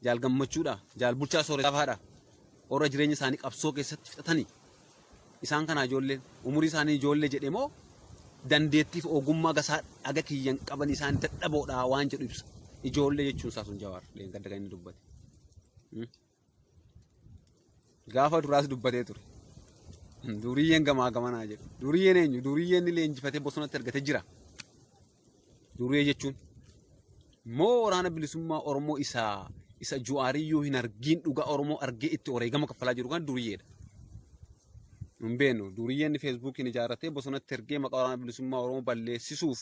jaal gammachuudha, jaal bulchaa soorettaafaadha. Warra jireenya isaanii qabsoo keessatti fixatanii isaan kana ijoolleen umurii isaanii ijoollee jedhe moo dandeettii fi ogummaa gasaa dhaga kiyyan qaban isaan dadhaboodha waan jedhu ibsa. Ijoollee jechuun isaa sun Jawaar Leengadda kan inni dubbate. Gaafa duraas dubbatee ture. Duriyyeen gamaa gamanaa jedhu. Duriyyeen eenyu? Duriyyeen illee injifatee bosonatti argatee jira. Duriyyee jechuun moo waraana bilisummaa Oromoo isa Jawaariyyuu hin argiin dhugaa Oromoo argee itti wareegama kaffalaa jiru kan duriyyeedha. Nun beeknu duriyyeen feesbuukiin ijaarratee bosonatti ergee maqaa waraana bilisummaa Oromoo balleessisuuf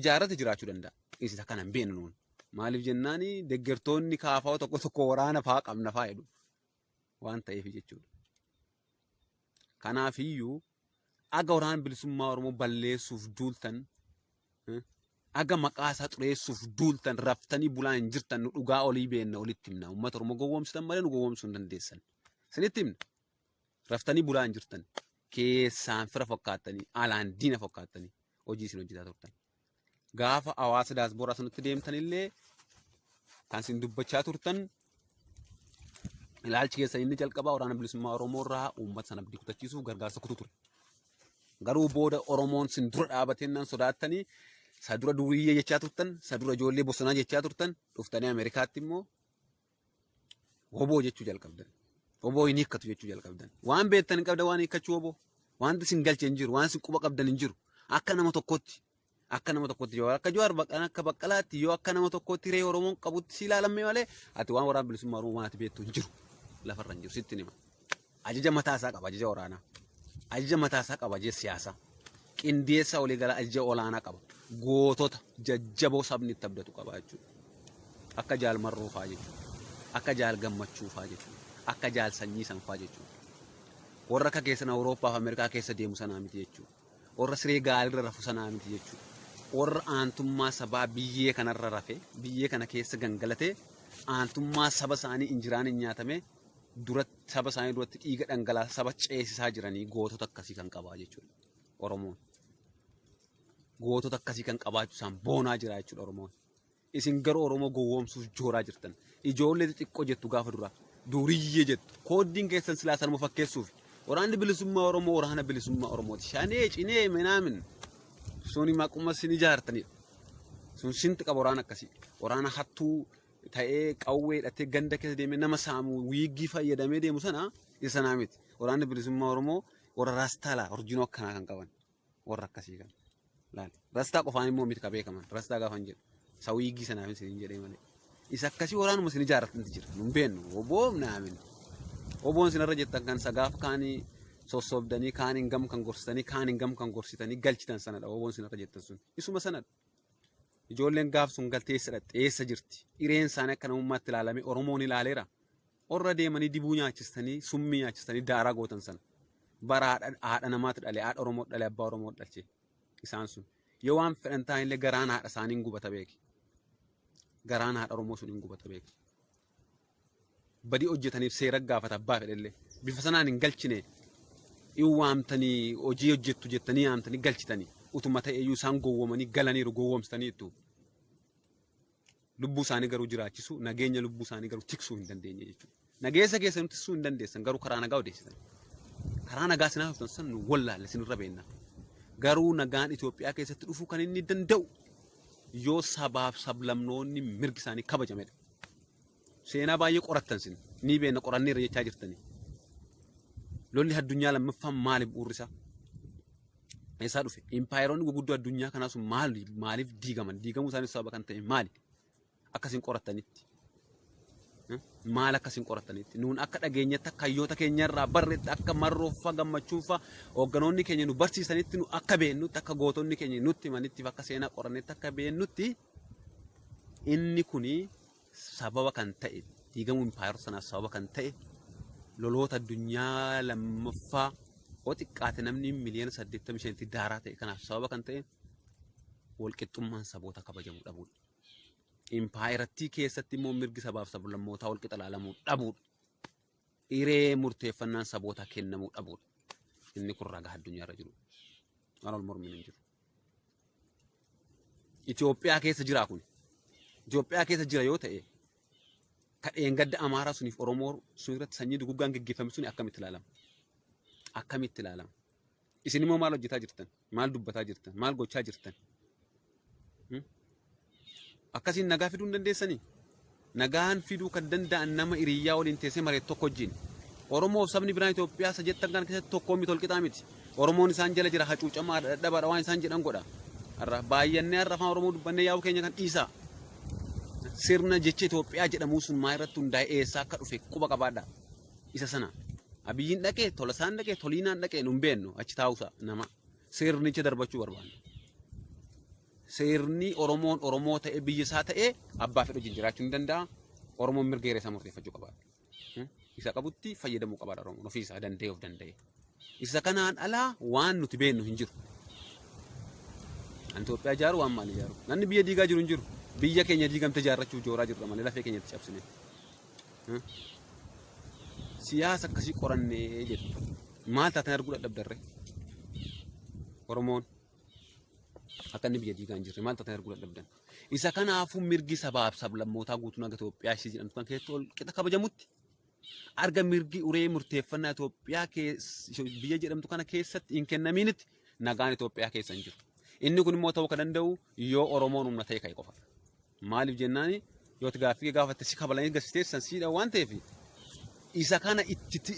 ijaarrate jiraachuu danda'a. Isa kana hin beeknu nuun. Maaliif jennaan deeggartoonni kaafaa tokko waraana fa'aa qabna fa'aa jedhu waan ta'eef jechuudha. Kanaafiyyuu aga waraana bilisummaa Oromoo balleessuuf duultan aga maqaa isaa xureessuuf duultan raftanii bulaa hin jirtan nu dhugaa olii beenna olitti himna. Uummata Oromoo gowwoomsitan malee nu gowwoomsuu hin dandeessan. Isinitti himna. Raftanii bulaa hin jirtan. Keessaan fira fakkaattanii alaan diina fakkaattanii hojii isin hojjetaa turtan. Gaafa hawaasa daasbooraa sanatti deemtanillee kan isin dubbachaa turtan ilaalchi keessan inni jalqabaa waraana bilisummaa Oromoo irraa uummata sana abdii kutachiisuuf gargaarsa kutu ture. Garuu booda Oromoon isin dura dhaabatennaan sodaattanii isa dura duriyyee jechaa turtan, isa dura ijoollee bosonaa jechaa turtan, dhuftanii Ameerikaatti immoo woboo jechuu jalqabdan. Woboo hin hiikkatu jechuu jalqabdan. Waan beektan hin qabda waan hiikkachuu woboo. Wanti isin galche hin jiru, waan isin quba qabdan hin jiru. Akka nama tokkotti yoo akka Jawaar akka Baqqalaatti yoo akka nama tokkotti ree Oromoon qabutti si ilaalamee malee ati waan waraana bilisummaa Oromoo maati beektu hin jiru. Lafarra hin jiru sitti nima. Ajaja mataa isaa qaba ajaja waraanaa. Ajaja mataa isaa qaba ajaja siyaasaa. Qindeessa olii gala ajaja olaanaa qaba. Gootota jajjaboo sabni itti abdatu qaba jechuudha. Akka jaal marroo fa'aa jechuudha. Akka jaal gammachuu fa'aa jechuudha. Akka jaal sanyii san fa'aa jechuudha. Warra akka keessan Awurooppaa fi Ameerikaa keessa deemu sanaa miti jechuudha. Warra siree gaalirra rafu sanaa miti jechuudha. Warra aantummaa sabaa biyyee kanarra rafe biyyee kana keessa gangalatee aantummaa saba isaanii injiraan hin nyaatame duratti saba isaanii duratti dhiiga dhangalaasaa saba ceesisaa jiranii gootota akkasii kan qabaa jechuudha. Oromoon gootota akkasii kan qabaachuu isaan boonaa jira jechuudha Oromoon. Isin garuu Oromoo gowwoomsuuf jooraa jirtan. Ijoollee xixiqqoo jettu gaafa duraa duriyyee jettu kooddiin keessan silaa sanuma fakkeessuuf waraanni bilisummaa Oromoo waraana bilisummaa Oromooti. Shanee cinee minaamin suni maquma sin ijaartanidha. Sun sinti qaba waraana akkasii. Waraana hattuu ta'ee qawwee hidhatee ganda keessa deemee nama saamu wiiggii fayyadamee deemu sana isa sanaa miti. Waraanni bilisummaa Oromoo warra raastaa orjinoo akkanaa kan qaban warra akkasii kan. Laal raastaa qofaan immoo miti ka beekaman. Raastaa gaafa hin jedhu. Isa wiiggii sanaaf isin jedhee malee. Isa akkasii waraanuma sin ijaarratantu jira. Nun beennu oboo naamin. Oboon sinarra jettan kan sagaaf kaanii sossobdanii kaaniin gam kan gorsitanii kaaniin gam kan gorsitanii galchitan sanadha. Oboon sinarra jettan sun isuma sanadha. Ijoolleen gaaf sun galteessadha xeessa jirti. Ireen isaanii akka namummaatti ilaalamee Oromoon ilaaleera. Orra deemanii dibuu nyaachistanii summii nyaachistanii daaraa gootan sana. Bara haadha namaatti dhale haadha Oromoo dhale abbaa Oromoo dhalche isaan sun. Yoo waan fedhan ta'anillee garaan haadha isaanii hin gubata beeki. Garaan haadha Oromoo sun hin gubata beeki. Badii hojjetaniif seera gaafata abbaa fedhellee bifa sanaan hin galchine waamtanii hojii hojjettu jettanii yaamtanii galchitanii utuma ta'eyyuu isaan gowwomanii galaniiru gowwomsitaniitu lubbuu isaanii garuu jiraachisu nageenya lubbuu isaanii garuu tiksuu hin dandeenye jechuudha. Nageessa keessa nuti tiksuu hin dandeessan garuu karaa nagaa odeessisan. Karaa nagaa sinaa hojjetan san nu wallaalle sinirra beenna. Garuu nagaan Itoophiyaa keessatti dhufuu kan inni danda'u yoo sabaaf sablamnoonni mirgi isaanii kabajamedha. Seenaa baay'ee qorattan sin ni beena qoranneerra jechaa jirtanii. Lolli addunyaa lammaffaan maaliif bu'uurrisaa? Eessaa dhufe? Impaayeroonni guguddoo addunyaa kanaa sun maaliif diigaman? Diigamuu isaaniif sababa kan ta'e maali? Akkasiin qorattanitti. Maal akkasiin qorattanitti? Nuun akka dhageenyatti akka hayyoota keenyarraa barreetti akka marrooffaa gammachuunfaa hoogganoonni keenya nu barsiisanitti nu akka beennutti akka gootonni keenya nutti himanitti akka seenaa qorannetti akka beennutti inni kuni sababa kan ta'e diigamuu impaayerota sanaaf sababa kan ta'e loloota addunyaa lammaffaa oo xiqqaate namni miliyoona 85 daaraa ta'e kanaaf sababa kan ta'e walqixxummaan saboota kabajamuu dhabuudha. Impaayerattii keessatti immoo mirgi sabaaf sablammootaa walqixa ilaalamuu dhabuudha. Hiree murteeffannaan saboota kennamuu dhabuudha. Inni kun ragaa addunyaarra jiru. Waan ol mormiin hin jiru. Itoophiyaa keessa jira kun. Itoophiyaa keessa jira yoo ta'e kadheen gadda Amaaraa suniif Oromoo sun irratti sanyii duguggaan geggeeffame suni akkamitti ilaalama? Akkamitti ilaalama? Isin immoo maal hojjetaa jirtan? Maal dubbataa jirtan? Maal gochaa jirtan? Akkasiin nagaa fiduu hin dandeessanii? Nagaan fiduu kan danda'an nama hiriyyaa waliin teessee mareet tokko wajjin. Oromoo sabni biraan Itoophiyaa sajjettan kan keessatti tokkoo miti walqixaa miti. Oromoon isaan jala jira hacuucamaa dadhabaadha waan isaan jedhan godha. Har'a baay'annee har'a afaan Oromoo dubbannee yaa'u keenya kan dhiisaa. Sirna jecha Itoophiyaa jedhamu sun maa irratti hundaa'e eessaa akka dhufe quba qabaadha. Isa sana Abiyyiin dhaqee Tolasaan dhaqee Toliinaan dhaqee nu hin beeknu achi taa'uusa nama sirnicha darbachuu barbaanna. Sirni Oromoon Oromoo ta'e biyya isaa ta'e abbaa fedhu jiraachuu ni danda'a. Oromoon mirga hiree isaa murteeffachuu qabaadha. Isa qabutti fayyadamuu qabaadha Oromoon ofii isaa danda'ee of danda'e. Isa kanaan alaa waan nuti beeknu hin jiru. Itoophiyaa ijaaru waan maal ijaaru? Namni biyya diigaa jiru hin jiru. Biyya keenya diigamte ijaarrachuuf jooraa jirra malee lafee keenyatti cabsine. Siyaasa akkasii qorannee jedhu. Maal taatan arguu dadhabdarre? Oromoon akka inni biyya diigaa hin jirre maal taatan arguu dadhabdan? Isa kanaafuu mirgi sabaaf sablammootaa guutuu naga Itoophiyaa ishee jedhamtu kan keessatti ol qixa kabajamutti arga mirgi uree murteeffannaa Itoophiyaa biyya jedhamtu kana keessatti hin kennaminitti nagaan Itoophiyaa keessa hin jiru. Inni kun immoo ta'uu kan danda'u yoo Oromoon humna ta'e ka'e qofa. Maaliif jennaani yoo gaaffii gaafatte si kabalanii gasiteessan siidha waan ta'eef isa kana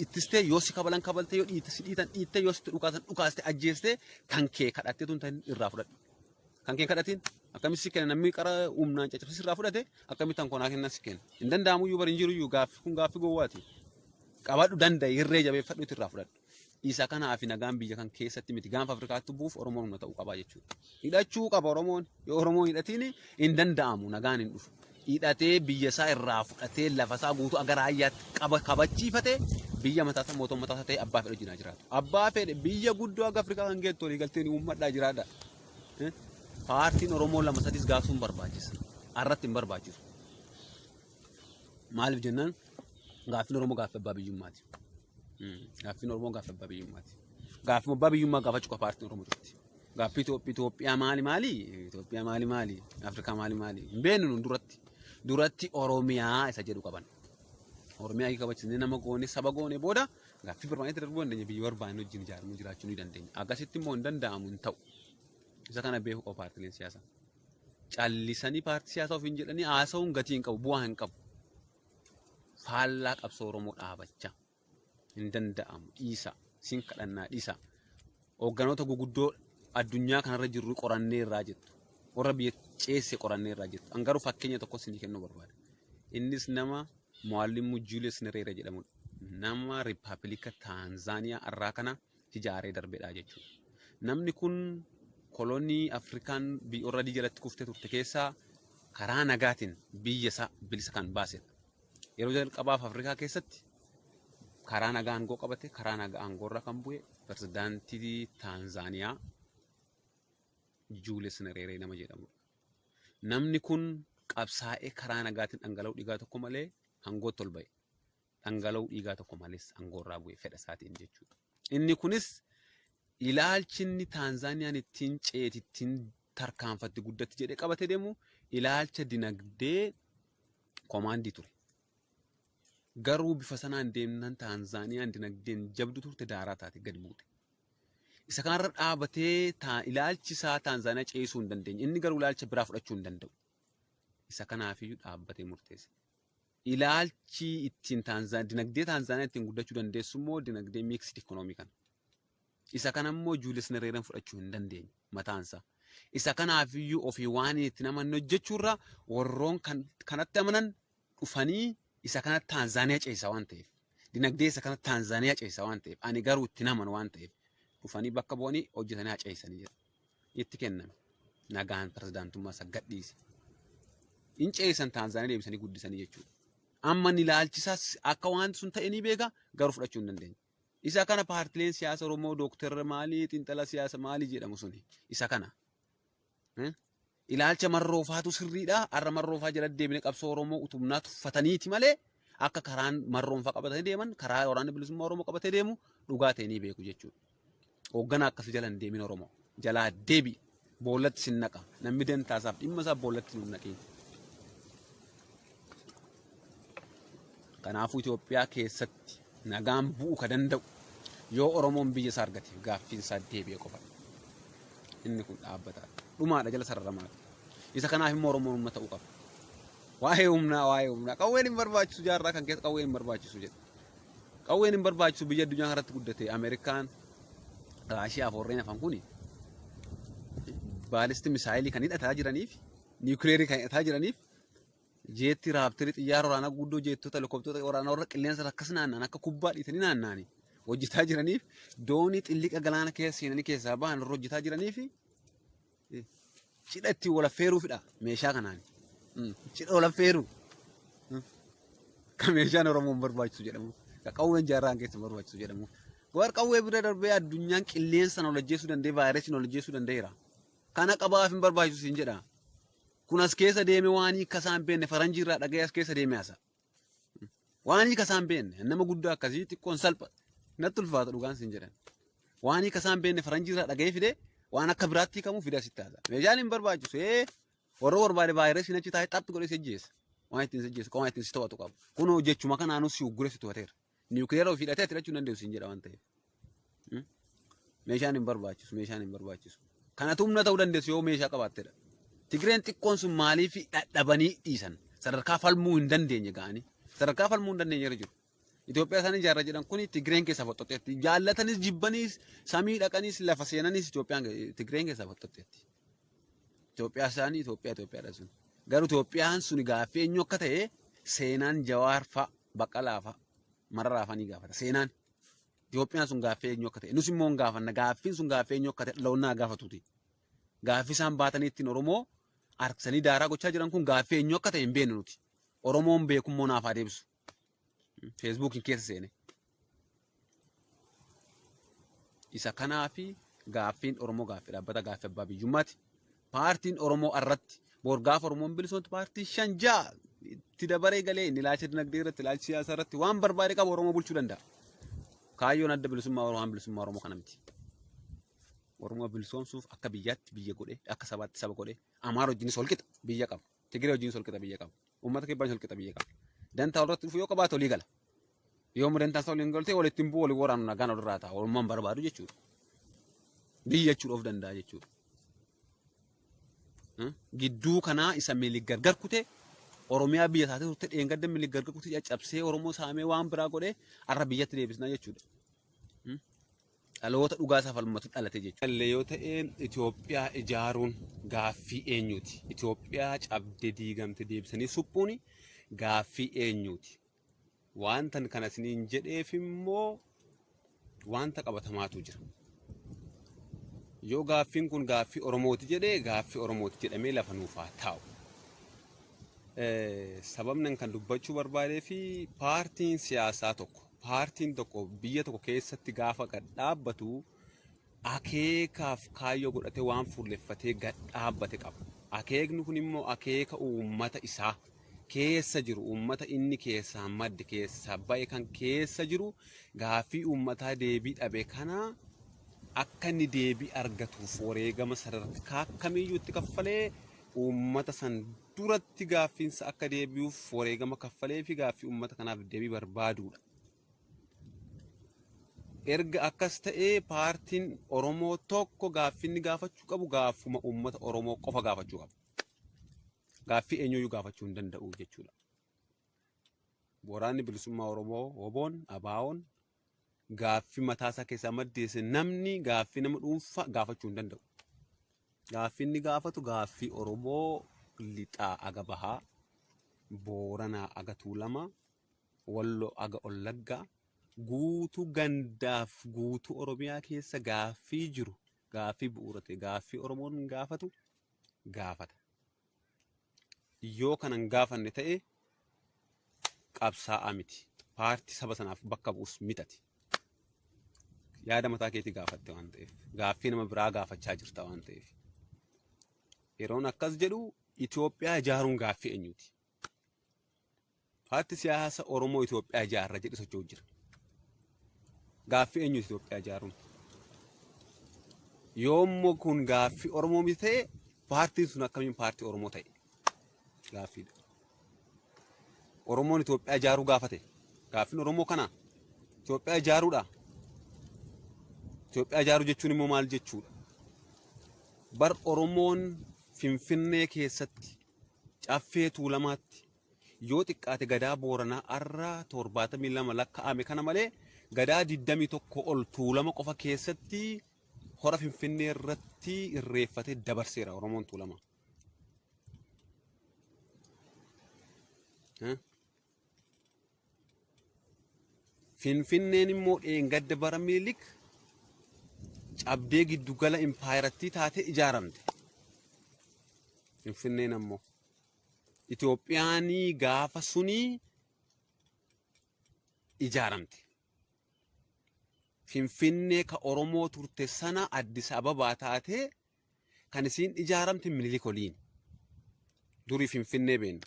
ittistee yoo si kabalan kabalte yoo dhiitte yoo si dhukaaste ajjeeste kan kee kadhattee tun ta'in irraa fudhadhu. Kan kee kadhatiin akkamitti si kenna namni qara humnaan caccabsi irraa fudhate akkamitti tan konaa kenna si kenna. Hin danda'amu iyyuu bari hin jiru iyyuu gaaffii kun gaaffii gowwaati. Qabadhu danda'i irree jabeeffadhu irraa fudhadhu. Isa kanaaf nagaan biyya kan keessatti miti gaanfa Afrikaatti buuf Oromoon humna ta'uu qaba jechuudha. Hidhachuu qaba Oromoon. Yoo Oromoon hidhatiin hin danda'amu nagaan hin dhufu. Hidhatee biyya isaa irraa fudhatee lafa isaa guutuu agar ayyaatti kabachiifatee biyya mataa mootummaa ta'e abbaa fedhe jinaa jiraatu. Abbaa fedhe biyya guddoo akka Afrikaa kan geettu olii galteen uummadhaa jiraadha. Paartiin Oromoo lama sadis gaafsuun barbaachisa. Arratti hin barbaachisu. Maaliif jennaan gaaffiin Oromoo gaaffii abbaa biyyummaati. Gaaffiin Oromoo gaaffii abbaa biyyummaati. Gaaffii abbaa biyyummaa gaafachuu qaba paartiin Oromoo jirti. Gaaffii Itoophiyaa maali? Itoophiyaa maali? Afrikaa maali? Hin beeknu nun duratti Oromiyaa isa jedhu qaban. Oromiyaa kabachisnee nama goone saba goone booda gaaffii barbaanee darbuu dandeenya biyya barbaanne wajjin ijaaruu jiraachuu ni dandeenya. Akkasitti immoo hin danda'amu hin ta'u. Isa kana beekuu qaba paartileen siyaasaa. Callisanii paartii siyaasaa ofiin jedhanii haasa'uun gatii hin qabu bu'aa hin qabu. Faallaa qabsoo Oromoo dhaabachaa hin danda'amu dhiisa siin kadhannaa dhiisa. Hoogganoota guguddoo addunyaa kanarra jirru qorannee irraa jettu. Warra biyya ceesse qorannee irraa jettu. An garuu fakkeenya tokko isinii kennuu barbaada. Innis nama Muallimu Julius Nyerere jedhamudha. Nama Riippaabilika Taanzaaniyaa irraa kana ijaaree darbedha jechuudha. Namni kun kolonii Afrikaan biyyoorra jalatti kuftee turte keessaa karaa nagaatiin biyya isaa bilisa kan baasedha. Yeroo jalqabaaf Afrikaa keessatti karaa nagaa aangoo qabate karaa nagaa aangoorra kan bu'e pirezidaantii Taanzaaniyaa Julius Nyerere nama jedhamudha. Namni kun qabsaa'ee karaa nagaatiin dhangala'uu dhiigaa tokko malee aangootti ol ba'e. Dhangala'uu dhiigaa tokko malees aangoorraa bu'e fedha isaatiin jechuudha. Inni kunis ilaalchinni Taanzaaniyaan ittiin ceeti ittiin tarkaanfatti guddatti jedhee qabatee deemu ilaalcha dinagdee komaandii ture. Garuu bifa sanaan deemnaan Taanzaaniyaan dinagdeen jabdu turte daaraa taate gadi buute. Isa kanarra dhaabatee ilaalchi isaa Taanzaaniyaa ceesuu hin dandeenye. Inni garuu ilaalcha biraa fudhachuu hin danda'u. Isa kanaafiyyuu dhaabbatee murteesse. Ilaalchi ittiin dinagdee Taanzaaniyaa ittiin guddachuu dandeessu immoo dinagdee miiksidi ikoonoomii kana. Isa kana immoo Julius Nyereren fudhachuu hin dandeenye mataansaa. Isa kanaafiyyuu ofii waan itti namanni hojjechuurra warroon kanatti amanan dhufanii isa kanatti Taanzaaniyaa ceesa waan ta'eef. Dinagdee isa kanatti Taanzaaniyaa ceesa waan ta'eef. Ani garuu itti naman waan ta'eef. Dhufanii bakka bu'anii hojjetanii haceessanii jira. Itti kenname. Nagaan pirezidaantummaa isa gadhiise. In ceesan Taanzaaniyaa deebisanii guddisanii jechuudha. Amma ni ilaalchisaas akka waan sun ta'e ni beeka garuu fudhachuu hin dandeenye. Isa kana paartileen siyaasa Oromoo Dooktar maalii xiinxala siyaasa maalii jedhamu suni isa kana. Ilaalcha marroofaatu sirriidha. Har'a marroofaa jala deebine qabsoo Oromoo utubnaa tuffataniiti malee akka karaan marroonfaa qabatanii deeman karaa waraana bilisummaa Oromoo qabatee deemu dhugaa ta'e ni beeku jechuudha. Hoogganaa akkasii jala hin deemin Oromoo. Jalaa deebi boollatti sin naqa. Namni dantaasaaf dhimma isaa boollatti nu naqeen. Kanaafuu Itoophiyaa keessatti nagaan bu'uu ka danda'u yoo Oromoon biyya isaa argate gaaffiin isaa deebi'ee qofa. Inni kun dhaabbataa dhumaadha jala sararamaa. Isa kanaaf immoo Oromoon humna ta'uu qaba. Waa'ee humnaa qawween hin barbaachisu jaarraa kan keessa qawween hin barbaachisu jedha. Qawween hin barbaachisu biyya addunyaa kanarratti guddate Ameerikaan Raashiyaa fi warreen hafan kuni baalisti misaayilii kan hidhataa jiraniif niwukileerii kan hidhataa jiraniif jeetti raaptirii xiyyaara waraanaa guddoo jeettota helikooppitara waraanaa warra qilleensa akkas naanna'an akka kubbaa dhiitanii naanna'anii hojjetaa jiraniif doonii xilliqa galaana keessa seenanii keessaa bahan irra hojjetaa jiraniif cidha ittiin wal affeeruufidha meeshaa kanaan. Cidha wal affeeruu kan meeshaan Oromoon barbaachisu jedhamu kan qawween jaarraan keessa barbaachisu jedhamu. Gowar qawwee bira darbee addunyaan qilleensa wal ajjeesuu danda'e vaayirasiin wal ajjeesuu danda'eera. Kana qabaaf hin barbaachisu siin jedha. Kun as keessa deeme waanii kasaan beenne faranjii irraa dhaga'ee as keessa deeme asa. Waanii kasaan beenne nama guddaa akkasii xiqqoon salpha natti ulfaata dhugaan siin jedhan. Waanii kasaan beenne faranjii irraa dhaga'ee fide waan akka biraatti kamuu fide asitti haasa. Meeshaan hin barbaachisu warra barbaade vaayirasiin achi taa'ee xaphi godhee sejjeessa. Waan ittiin sejjeessa qomaa ittiin si to'atu qabu. Kun hojjechuma kanaanuu si uggure si to'ateera. Niwukileera ofii hidhatee ati hidhachuu dandeessu siin jedha waan ta'eef. Meeshaan hin barbaachisu. Kanatu humna ta'uu dandeessu yoo meeshaa qabaattedha. Tigreen xiqqoon sun maaliif dadhabanii dhiisan sadarkaa falmuu hin dandeenye ga'anii sadarkaa falmuu hin dandeenye irra jiru. Itoophiyaa isaanii ijaarra jedhan kuni Tigreen keessaa foxxoxxeetti. Jaallatanis jibbaniis samii dhaqaniis lafa seenanis Itoophiyaan Tigreen keessaa foxxoxxeetti. Itoophiyaa isaanii Itoophiyaadha sun. Garuu Itoophiyaan sun gaaffii eenyu akka ta'e seenaan Jawaar fa'a Baqqalaa fa'a Mararaa fa'a ni gaafata. Seenaan Itoophiyaan sun gaaffii eenyu akka ta'e nus immoo hin gaafanna gaaffiin sun gaaffii eenyu akka ta'e dhaloonnaa gaafatuuti. Gaaffii isaan baatanii ittiin Oromoo harksanii daaraa gochaa jiran kun gaaffii eenyu akka ta'e hin beeknu nuti. Oromoon beekummoo naaf haa deebisu. Feesbuukiin keessa seene. Isa kanaafi gaaffiin Oromoo gaaffii dhaabbata gaaffii abbaa biyyummaati. Paartiin Oromoo irratti borgaaf Oromoon bilisoomtu paartii 5 itti dabaree galee inni ilaalcha dinagdee irratti ilaalcha siyaasaa irratti waan barbaade qabu Oromoo bulchuu danda'a. Kaayyoon adda bilisummaa Oromoo kana miti. Oromoo bilisoomsuuf akka biyyaatti biyya godhee akka sabaatti saba godhee Amaara wajjinis holqixa biyya qaba. Tigiree wajjinis holqixa biyya qaba. Uummata kibbaan holqixa biyya qaba. Dantaa irratti dhufu yoo qabaate olii gala. Yoo dantaa isaa olii hin galte walitti hin bu'u walii waraanu nagaan olirraa ta'a. Oromoomaan barbaadu jechuudha. Biyya jechuudha of danda'a jechuudha. Gidduu kanaa isa milik gargar kutee Oromiyaa biyya isaatti turte dheengadda milik gargar kutee caccabsee Oromoo saamee waan biraa godhee har'a biyyatti deebisnaa jechuudha. Dhaloota dhugaa isaa falmatu dhalate jechuudha. Yoo ta'een Itoophiyaa ijaaruun gaaffii eenyuuti? Itoophiyaa cabdee diigamte deebisanii suphuun gaaffii eenyuuti? Wanta kana isiniin jedheef immoo wanta qabatamaatu jira. Yoo gaaffiin kun gaaffii Oromooti jedhee gaaffii Oromooti jedhamee lafa nuuf haa taa'u. Sababni kan dubbachuu barbaadee fi paartiin siyaasaa tokko biyya tokko keessatti gaafa gad dhaabbatu akeekaaf kaayyoo godhatee waan fuulleffatee gad dhaabbate qaba. Akeekni kun immoo akeeka uummata isaa keessa jiru uummata inni keessaa madde keessaa ba'e kan keessa jiru gaaffii uummataa deebii dhabe kana akka inni deebii argatuuf wareegama sadarkaa kamiyyuu itti kaffalee uummata san duratti gaaffiinsa akka deebi'uuf wareegama kaffalee fi gaaffii uummata kanaaf deebii barbaaduudha. Erga akkas ta'ee paartiin Oromoo tokko gaaffiin gaafachuu qabu gaafuma uummata Oromoo qofa gaafachuu qaba. Gaaffii eenyuyyuu gaafachuu hin danda'u jechuudha. Waraanni bilisummaa Oromoo WBO'n ABO'n gaaffii mataasaa keessaa maddeesse namni gaaffii nama dhuunfaa gaafachuu hin danda'u. Gaaffii inni gaafatu gaaffii Oromoo lixaa aga bahaa, Booranaa aga Tuulamaa, Walloo aga Ollaggaa, guutuu gandaaf guutuu Oromiyaa keessa gaaffii jiru, gaaffii bu'uurate, gaaffii Oromoon gaafatu gaafata. Yoo kanan gaafanne ta'e qabsaa'aa miti. Paartii saba sanaaf bakka bu'us mitati. Yaada mataa keetii gaafatte waan ta'eef, gaaffii nama biraa gaafachaa jirta waan ta'eef. Yeroon akkas jedhu Itoophiyaa ijaaruun gaaffii eenyuuti? Paartii siyaasa Oromoo Itoophiyaa ijaarra jedhe socho'u jira. Gaaffii eenyuuti Itoophiyaa ijaaruun? Yoommoo kun gaaffii Oromoo miti ta'e paartiin sun akkamiin paartii Oromoo ta'e? Gaaffiidha. Oromoon Itoophiyaa ijaaruu gaafate. Gaaffiin Oromoo kana Itoophiyaa ijaaruudha. Itoophiyaa ijaaruu jechuun immoo maal jechuudha? Bar Oromoon Finfinnee keessatti caffee Tuulamaatti yoo xiqqaate gadaa Booranaa arraa 72 lakkaa'ame kana malee gadaa 21 ol Tuulama qofa keessatti hora Finfinnee irratti irreeffatee dabarseera Oromoon Tuulama. Finfinneen immoo dheengadda bara Minilik cabdee giddugala impaayiratti taatee ijaaramte. Finfinneen ammoo Itoophiyaan gaafa suni ijaaramte. Finfinnee ka Oromoo turte sana Addis Ababaa taatee kan isiin ijaaramte Minilik oliin. Durii Finfinnee beekna.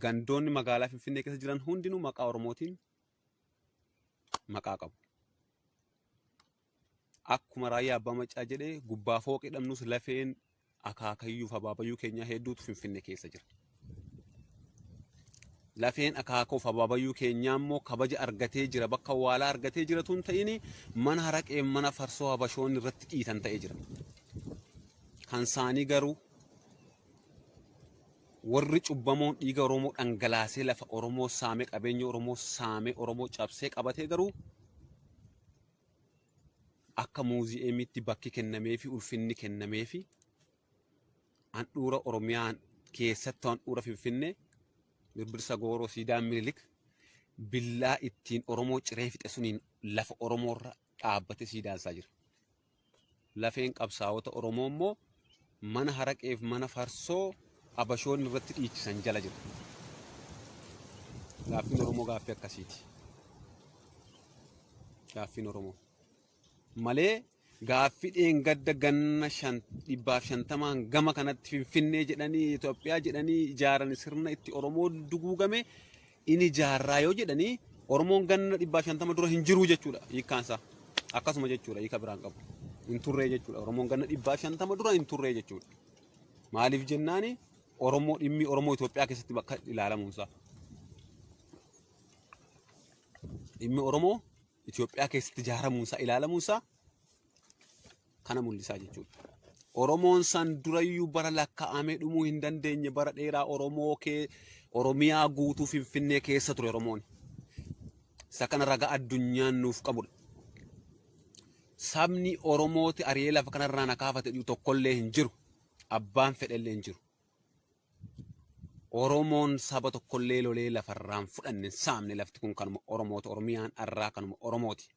Gandoonni magaalaa Finfinnee keessa jiran hundinuu maqaa Oromootiin maqaa qabu. Akkuma raayyaa abbaa macaa jedhee gubbaa fooqii dhabnus lafeen akaakayyuuf abaabayyuu keenya hedduutu Finfinnee keessa jira. Lafeen akaakoof abaabayyuu keenyaa immoo kabaja argatee jira, bakka awwaalaa argatee jira tun ta'ini mana haraqee mana farsoo habashoon irratti dhiitan ta'ee jira. Kan saanii garuu warri cubbamoon dhiiga Oromoo dhangalaasee lafa Oromoo saamee qabeenya Oromoo saamee Oromoo cabsee qabatee garuu akka muuziyeemitti bakki kennameefi ulfinni kennameefi handhuura Oromiyaan keessatti handhuura Finfinnee birbirsa gooroo siidaan Minilik billaa ittiin Oromoo ciree fixe suniin lafa Oromoorra dhaabbate siidaasaa jira. Lafeen qabsaa'ota Oromoo immoo mana haraqeef mana farsoo habashoon irratti dhiichisan jala jira. Gaaffiin Oromoo gaaffii akkasiiti. Gaaffiin Oromoo malee gaaffii dheengadda ganna 150 gama kanatti Finfinnee jedhanii Itoophiyaa jedhanii ijaaran sirna itti Oromoo duguugame inni ijaarraa yoo jedhanii Oromoon ganna 150 dura hin jiru jechuudha. Hiikkaansaa akkasuma jechuudha. Hiika biraan qabu. Hin turree jechuudha. Oromoon ganna 150 dura hin turree jechuudha. Maaliif jennaani Oromoo dhimmi Oromoo Itoophiyaa keessatti bakka ilaalamuunsaa. Dhimmi Oromoo Itoophiyaa keessatti ijaaramuunsaa ilaalamuunsaa kana mul'isaa jechuudha. Oromoon san durayyuu bara lakkaa'amee dhumuu hin dandeenye bara dheeraa Oromiyaa guutuu Finfinnee keessa ture Oromoon. Isa kana ragaa addunyaan nuuf qabudha. Sabni Oromooti ari'ee lafa kanarraa na kaafate tokkollee hin jiru. Abbaan fedhellee hin jiru. Oromoon saba tokkollee lolee lafarraan fudhanne saamne lafti kun kanuma Oromooti. Oromiyaan arraa kanuma Oromooti.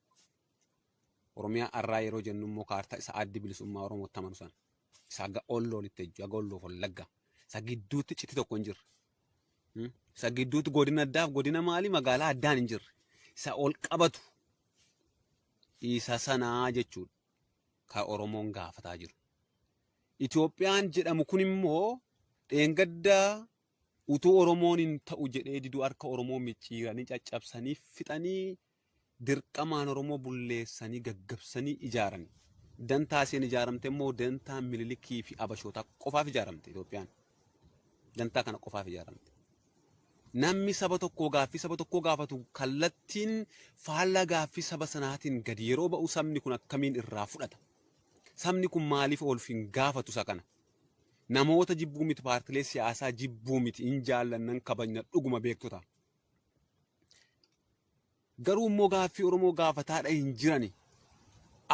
Oromiyaa arraa yeroo jennu immoo kaartaa isa addi bilisummaa Oromootti amanu sana. Isa aga olloolitti ejju, aga olloof wallagga. Isa gidduutti citi tokko hin jirre. Isa gidduutti godina addaaf godina maalii magaalaa addaan hin jirre. Isa ol qabatu isa sanaa jechuudha. Ka Oromoon gaafataa jiru. Itoophiyaan jedhamu kun immoo dheengaddaa utuu Oromoon hin ta'u jedhee diduu harka Oromoo micciiranii caccabsanii fixanii dirqamaan Oromoo bulleessanii gaggabsanii ijaaran. Dantaa isheen ijaaramte immoo dantaa Minilikii fi Habashootaa qofaaf ijaaramte Itoophiyaan. Dantaa kana qofaaf ijaaramte. Namni saba tokkoo gaaffii saba tokkoo gaafatu kallattiin faallaa gaaffii saba sanaatiin gadi yeroo ba'u sabni kun akkamiin irraa fudhata? Sabni kun maaliif oolf hin gaafatu isa kana? Namoota jibbuu miti paartilee siyaasaa jibbuu miti hin jaallannan kabajna dhuguma beektota. Garuu immoo gaaffii Oromoo gaafataadha hin jirani.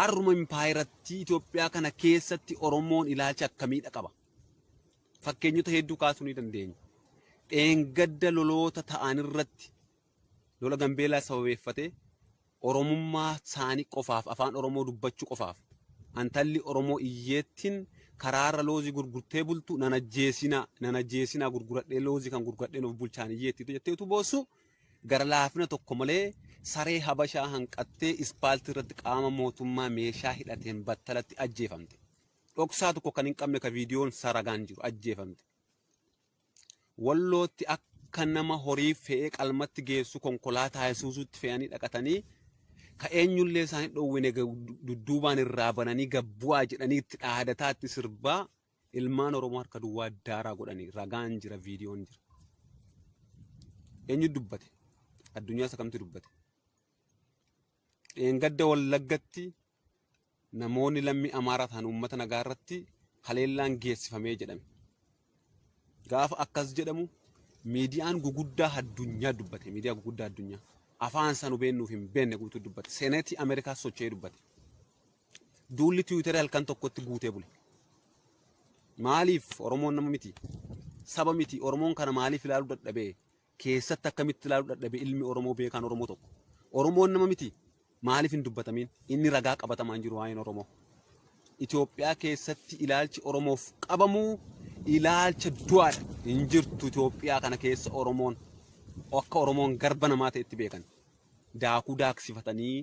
Arruma impaayiratti Itoophiyaa kana keessatti Oromoon ilaalcha akkamiidha qaba? Fakkeenyota hedduu kaasuu ni dandeenya. Dheengadda loloota ta'an irratti lola Gambeelaa sababeeffatee Oromummaa isaanii qofaaf afaan Oromoo dubbachuu qofaaf antalli Oromoo iyyeettiin karaarra loozii gurgurtee bultu nanajjeesinaa gurguradhee loozii kan gurguradhee nuuf bulchaan iyyeettiitu jetteetu boossu gara laafina tokko malee saree Habashaa hanqattee ispaaltii irratti qaama mootummaa meeshaa hidhateen battalatti ajjeefamte. Dhoksaa tokko kan hin qabne ka viidiyoon saragaan jiru ajjeefamte. Wallootti akka nama horii fe'ee qalmatti geessu konkolaataa Isuuzuutti fe'anii dhaqatanii ka eenyullee isaanii dhoowwine dudduubaan irraa bananii gabbu'aa jedhanii itti dhaadataatti sirbaa ilmaan Oromoo harka duwwaa daaraa godhanii ragaan jira viidiyoon jira. eenyu dubbate addunyaa isa kamtu dubbate dheengadda Wallaggatti namoonni lammii Amaaraa ta'an uummata nagaa irratti haleellaan geessifamee jedhame gaafa akkas jedhamu miidiyaan guguddaa addunyaa dubbate miidiyaa guguddaa addunyaa afaan san hubeennuuf hin beekne guutuu dubbate seeneetii Ameerikaa socho'ee dubbate duulli tiwiiterii halkan tokkotti guutee bule maaliif Oromoon nama miti saba miti Oromoon kana maaliif ilaaluu dadhabee keessatti akkamitti ilaaluu dadhabee ilmi Oromoo beekaan Oromoo tokko Oromoon nama miti maaliif hin dubbatamin inni ragaa qabatamaan jiru waa'een Oromoo Itoophiyaa keessatti ilaalchi Oromoof qabamu ilaalcha du'aadha hin jirtu Itoophiyaa kana keessa Oromoon akka Oromoon garba namaa ta'etti beekan daakuu daaksifatanii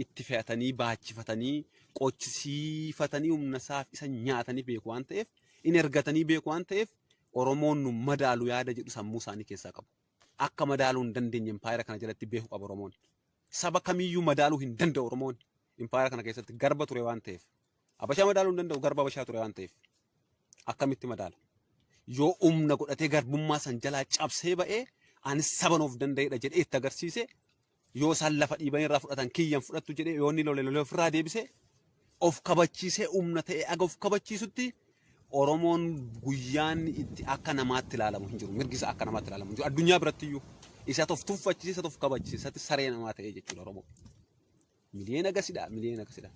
itti fe'atanii baachifatanii qochisiifatanii humna isaaf isa nyaatanii beeku waan ta'eef in ergatanii beeku waan ta'eef Oromoon nu madaalu yaada jedhu sammuu isaanii keessaa qabu akka madaaluu hin dandeenye impaayera kana jalatti beeku qaba Oromoon saba kamiyyuu madaaluu hin danda'u Oromoon impaayera kana keessatti garba ture waan ta'eef Abashaa madaaluu hin danda'u garba Abashaa ture waan ta'eef akkamitti madaala yoo humna godhatee garbummaa san jalaa cabsee ba'ee ani saban of danda'edha jedhee itti agarsiise yoo isaan lafa dhiibanii irraa fudhatan kiyyan fudhattu jedhee yoo inni lolee ofirraa deebise of kabachiisee humna ta'ee aga of kabachiisutti Oromoon guyyaan itti akka namaatti ilaalamu hin jiru mirgi isaa akka namaatti ilaalamu hin jiru addunyaa biratti iyyuu isa of tuffachiise isa of kabachiise isatti saree namaa ta'ee jechuudha Oromoo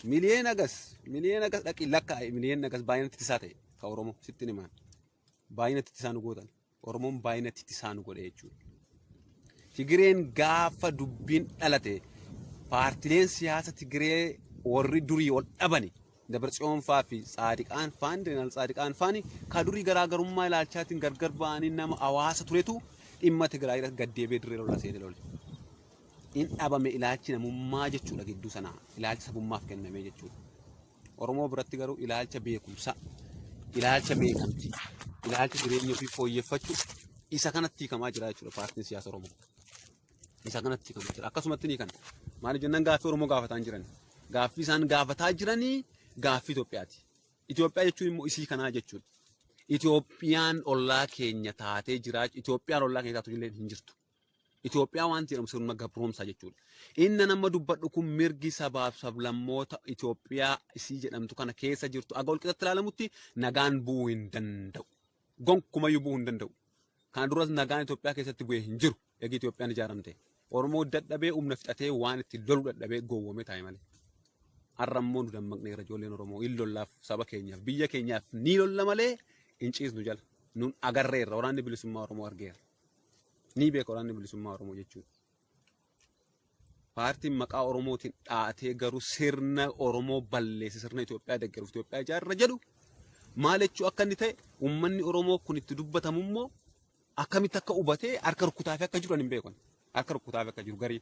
miliyoona agas dhaqi lakkaa'e miliyoona agas baay'inatti ittisaa ta'e ka Oromoo sitti himaan baay'inatti ittisaa nu gootan Oromoon baay'inatti ittisaa nu godhe jechuudha Tigireen gaafa dubbiin dhalate paartileen siyaasa Tigiree warri durii ol dhabani Dabratsiyoon faa fi Tsaadiqaan faan Jeneraal Tsaadiqaan faani ka durii garaagarummaa ilaalchaatiin gargar ba'anii nama hawaasa turetu dhimma Tigraay irratti gaddeebee dirree lolaa seenee lole. In dhabame ilaalchi namummaa jechuudha gidduu sanaa ilaalchi sabummaaf kennamee jechuudha. Oromoo biratti garuu ilaalcha beekumsa, ilaalcha beekamtii, ilaalcha jireenya ofii fooyyeffachuu isa kanatti hiikamaa jira jechuudha paartiin siyaasa Oromoo. Isa kanatti hiikamaa jira. Akkasumatti ni kana. Maaliif jennaan gaaffii Oromoo gaafataa jiran. Gaaffii isaan gaafataa jiranii gaaffii Itoophiyaati. Itoophiyaa jechuun immoo isii kanaa jechuudha. Itoophiyaan ollaa keenya taatee jiraachuu Itoophiyaan ollaa keenya taatu illee hin jirtu. Itoophiyaa waan jedhamu sirna gabroomsaa jechuudha. Inni nama dubbadhu kun mirgi sabaaf sablammoota Itoophiyaa isii jedhamtu kana keessa jirtu aga walqixatti ilaalamutti nagaan bu'uu hin danda'u. Gonkumayyuu bu'uu hin danda'u. Kana duras nagaan Itoophiyaa keessatti bu'ee hin jiru. Eegi Itoophiyaan ijaaramte. Oromoo dadhabee humna fixatee waan itti lolu dadhabee gowwomee taa'e malee. Har'ammoo nu dammaqneera ijoolleen Oromoo hin lollaaf saba keenyaaf biyya keenyaaf ni lolla malee hin ciisnu jala. Nun agarreerra waraanni bilisummaa Oromoo argeera. Ni beeka waraanni bilisummaa Oromoo jechuudha. Paartiin maqaa Oromootiin dhaatee garuu sirna Oromoo balleesse sirna Itoophiyaa deeggaruuf Itoophiyaa ijaarra jedhu maal jechuu akka inni ta'e uummanni Oromoo kun itti dubbatamu immoo akkamitti akka hubatee harka rukutaafii akka jiru hin beekan. Harka rukutaafii akka jiru garii.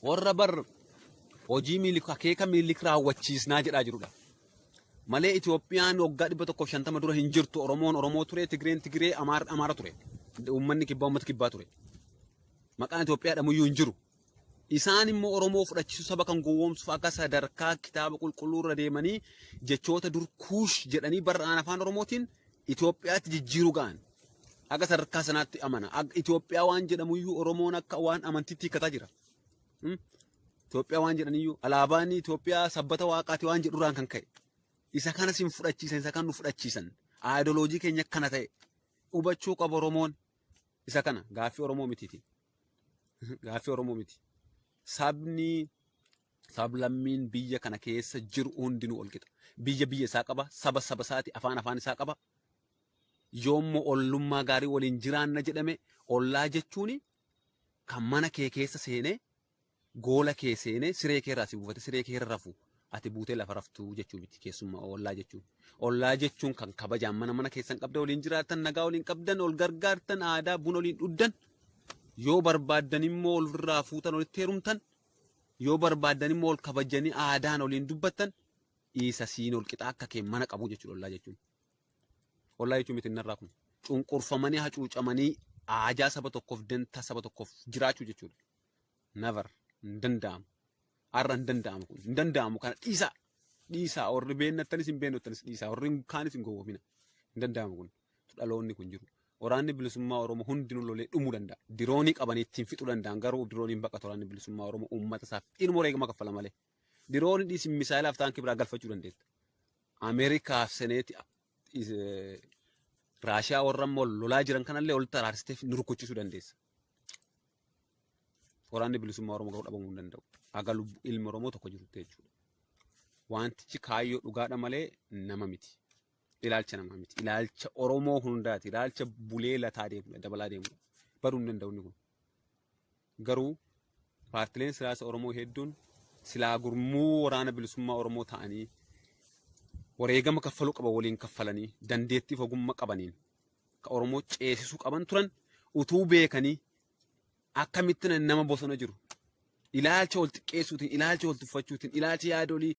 Warra bar hojii miilika akeeka miilika raawwachiisnaa jedhaa jirudha. Malee Itoophiyaan waggaa 150 dura hin jirtu Oromoon Oromoo ture Tigireen Tigiree Amaara ture. Uummanni kibbaa uummata kibbaa ture. Maqaan Itoophiyaa dhamuyyuu hin jiru. Isaan immoo Oromoo fudhachiisu saba kan gowwoomsuuf akka sadarkaa kitaaba qulqulluu irra deemanii jechoota dur kuush jedhanii barraan afaan Oromootiin Itoophiyaatti jijjiiruu ga'an. Akka sadarkaa sanaatti amana. Itoophiyaa waan jedhamuyyuu Oromoon akka waan amantiitti hiikkataa jira. Itoophiyaa waan jedhaniyyuu alaabaan Itoophiyaa sabbata waaqaati waan jedhurraan kan ka'e. Isa kana sin fudhachiisan isa kan nu fudhachiisan ideoloojii keenya kana ta'e hubachuu qaba Oromoon isa kana gaaffii Oromoo mitiiti. Gaaffii Oromoo miti. Sabni sablammiin biyya kana keessa jiru hundinuu ol qixa. Biyya isaa qaba, saba isaati, afaan isaa qaba. Yoommoo ollummaa gaarii waliin jiraanna jedhame ollaa jechuun kan mana kee keessa seenee goola kee seenee siree kee irraa si buufate siree kee irra rafu ati buutee lafa raftuu jechuu miti keessummaa ollaa jechuun. Ollaa jechuun kan kabajaan mana keessan qabda waliin jiraatan nagaa waliin qabdan ol gargaartan aadaa buna waliin dhuddan yoo barbaaddan immoo ol irraa fuutan walitti heerumtan yoo barbaaddan immoo ol kabajanii aadaan waliin dubbattan isa siin ol qixa akka kee mana qabu jechuudha ollaa jechuun. Ollaa jechuun miti narraa kun cunqurfamanii hacuucamanii aajaa saba tokkoof danta saba tokkoof jiraachuu jechuudha. Never hin danda'amu. Har'a hin danda'amu kun hin danda'amu kana dhiisaa warri beennattanis hin beennottanis dhiisaa warri kaanis hin gowwoomina hin danda'amu kun dhaloonni kun jiru. Waraanni bilisummaa Oromoo hundinuu lolee dhumuu danda'a. Diroonii qabanii ittiin fixuu danda'an garuu dirooniin baqatu waraanni bilisummaa Oromoo uummata isaaf ilmoo reegama kaffala malee. Diroonii dhiisin misaayilaaf taankii biraa galfachuu dandeetta. Ameerikaaf seneeti Raashiyaa warra ammoo lolaa jiran kanallee ol taraarsiteef nu rukuchisuu dandeessa. Waraanni bilisummaa Oromoo garuu dhabamuu hin danda'u. Haga ilmi Oromoo tokko jirutti jechuudha. Wantichi kaayyoo dhugaadha malee nama miti. Ilaalcha namaa miti. Ilaalcha Oromoo hundaati. Ilaalcha bulee lataa deemudha. Dabalaa deemudha. Baduu hin danda'u inni kun. Garuu paartileen siyaasa Oromoo hedduun silaa gurmuu waraana bilisummaa Oromoo ta'anii wareegama kaffaluu qaban waliin kaffalanii dandeettiif ogummaa qabaniin ka Oromoo ceesisuu qaban turan utuu beekanii akkamitti nama bosona jiru ilaalcha wal xiqqeessuutiin ilaalcha wal tuffachuutiin ilaalcha yaadolii